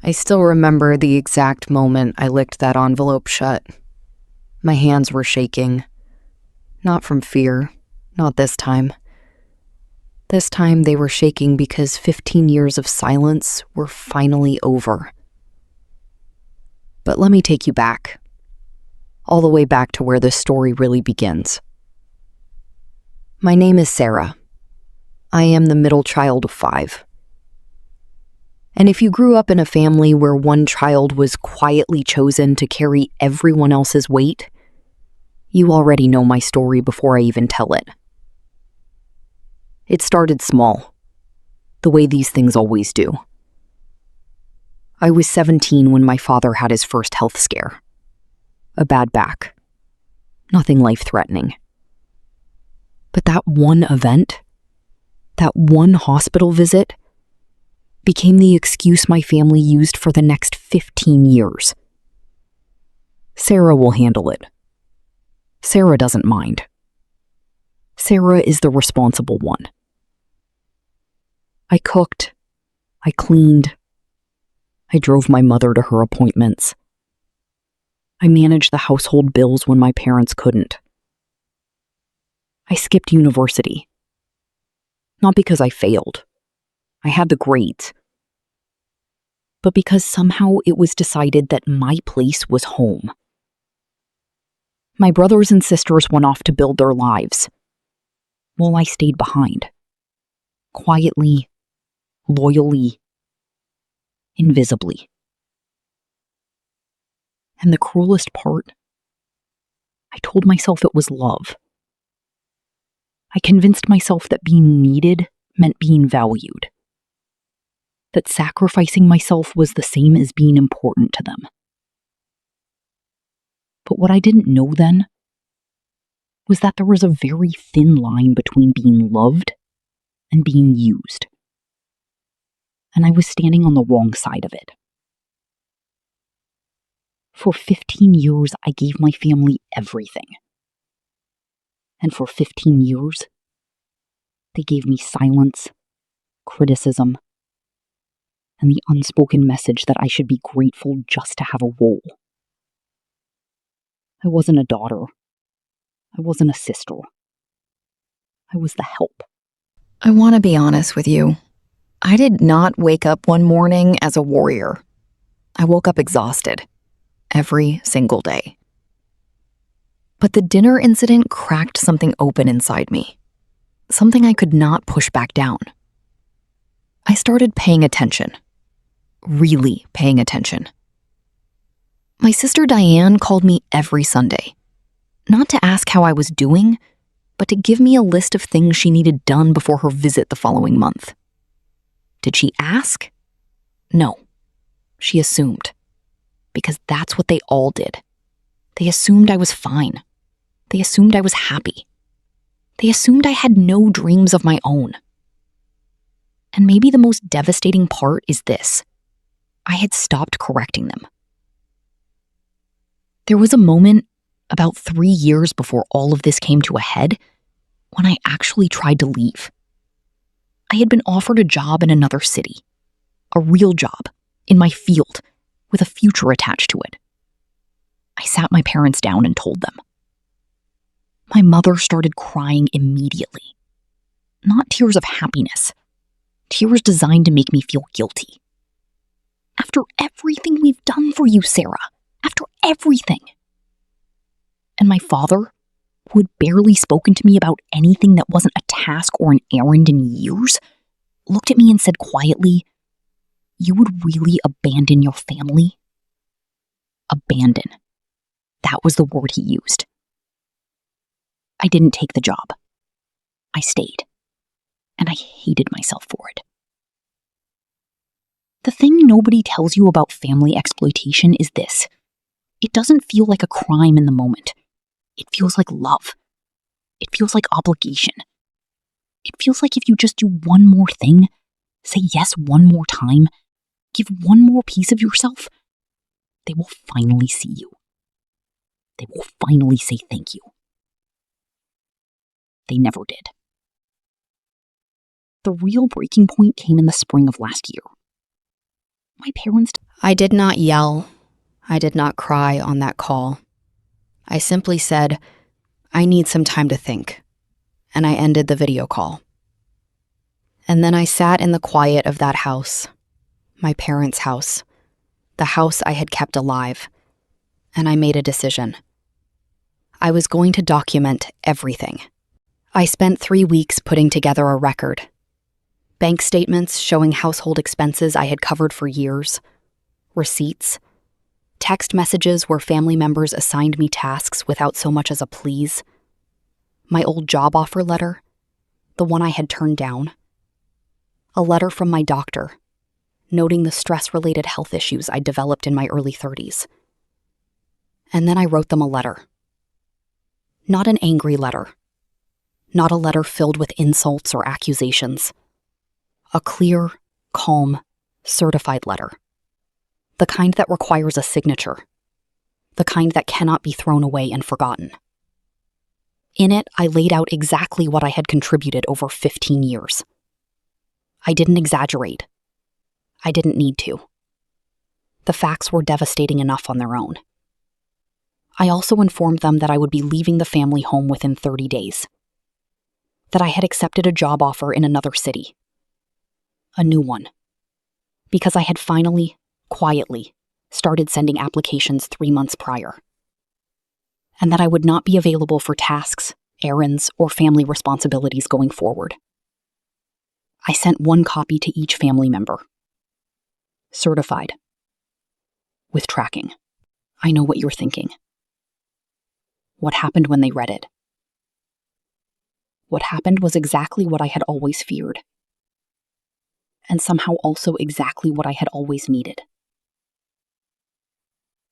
I still remember the exact moment I licked that envelope shut. My hands were shaking. Not from fear, not this time. This time they were shaking because 15 years of silence were finally over. But let me take you back. All the way back to where this story really begins. My name is Sarah. I am the middle child of 5. And if you grew up in a family where one child was quietly chosen to carry everyone else's weight, you already know my story before I even tell it. It started small, the way these things always do. I was 17 when my father had his first health scare. A bad back. Nothing life-threatening. But that one event, that one hospital visit, became the excuse my family used for the next 15 years. Sarah will handle it. Sarah doesn't mind. Sarah is the responsible one. I cooked. I cleaned. I drove my mother to her appointments. I managed the household bills when my parents couldn't. I skipped university. Not because I failed. I had the grades. But because somehow it was decided that my place was home. My brothers and sisters went off to build their lives, while I stayed behind. Quietly, loyally, invisibly. And the cruelest part, I told myself it was love. I convinced myself that being needed meant being valued. That sacrificing myself was the same as being important to them. But what I didn't know then was that there was a very thin line between being loved and being used. And I was standing on the wrong side of it. For 15 years, I gave my family everything. And for 15 years, they gave me silence, criticism, and the unspoken message that I should be grateful just to have a role. I wasn't a daughter. I wasn't a sister. I was the help. I want to be honest with you. I did not wake up one morning as a warrior. I woke up exhausted. Every single day. But the dinner incident cracked something open inside me. Something I could not push back down. I started paying attention. Really paying attention. My sister Diane called me every Sunday. Not to ask how I was doing, but to give me a list of things she needed done before her visit the following month. Did she ask? No. She assumed. Because that's what they all did. They assumed I was fine. They assumed I was happy. They assumed I had no dreams of my own. And maybe the most devastating part is this. I had stopped correcting them. There was a moment, about 3 years before all of this came to a head, when I actually tried to leave. I had been offered a job in another city. A real job, in my field, with a future attached to it. I sat my parents down and told them. My mother started crying immediately. Not tears of happiness. Tears designed to make me feel guilty. After everything we've done for you, Sarah. After everything. And my father, who had barely spoken to me about anything that wasn't a task or an errand in years, looked at me and said quietly, "You would really abandon your family?" Abandon. That was the word he used. I didn't take the job. I stayed. And I hated myself for it. The thing nobody tells you about family exploitation is this. It doesn't feel like a crime in the moment. It feels like love. It feels like obligation. It feels like if you just do one more thing, say yes one more time, give one more piece of yourself, they will finally see you. They will finally say thank you. They never did. The real breaking point came in the spring of last year. My parents... I did not yell. I did not cry on that call. I simply said, I need some time to think, and I ended the video call. And then I sat in the quiet of that house, my parents' house, the house I had kept alive, and I made a decision. I was going to document everything. I spent 3 weeks putting together a record. Bank statements showing household expenses I had covered for years, receipts, text messages where family members assigned me tasks without so much as a please, my old job offer letter, the one I had turned down, a letter from my doctor, noting the stress-related health issues I'd developed in my early 30s. And then I wrote them a letter. Not an angry letter. Not a letter filled with insults or accusations. A clear, calm, certified letter. The kind that requires a signature. The kind that cannot be thrown away and forgotten. In it, I laid out exactly what I had contributed over 15 years. I didn't exaggerate. I didn't need to. The facts were devastating enough on their own. I also informed them that I would be leaving the family home within 30 days. That I had accepted a job offer in another city. A new one. Because I had finally, quietly, started sending applications 3 months prior. And that I would not be available for tasks, errands, or family responsibilities going forward. I sent 1 copy to each family member. Certified. With tracking. I know what you're thinking. What happened when they read it? What happened was exactly what I had always feared. And somehow also exactly what I had always needed.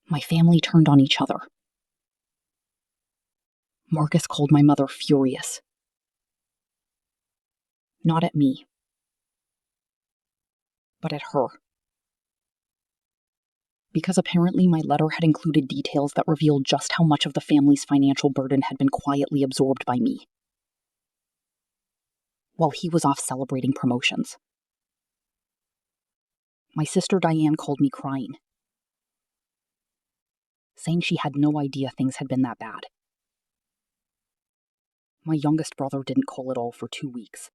My family turned on each other. Marcus called my mother furious. Not at me, but at her. Because apparently my letter had included details that revealed just how much of the family's financial burden had been quietly absorbed by me. While he was off celebrating promotions. My sister Diane called me crying, saying she had no idea things had been that bad. My youngest brother didn't call at all for 2 weeks.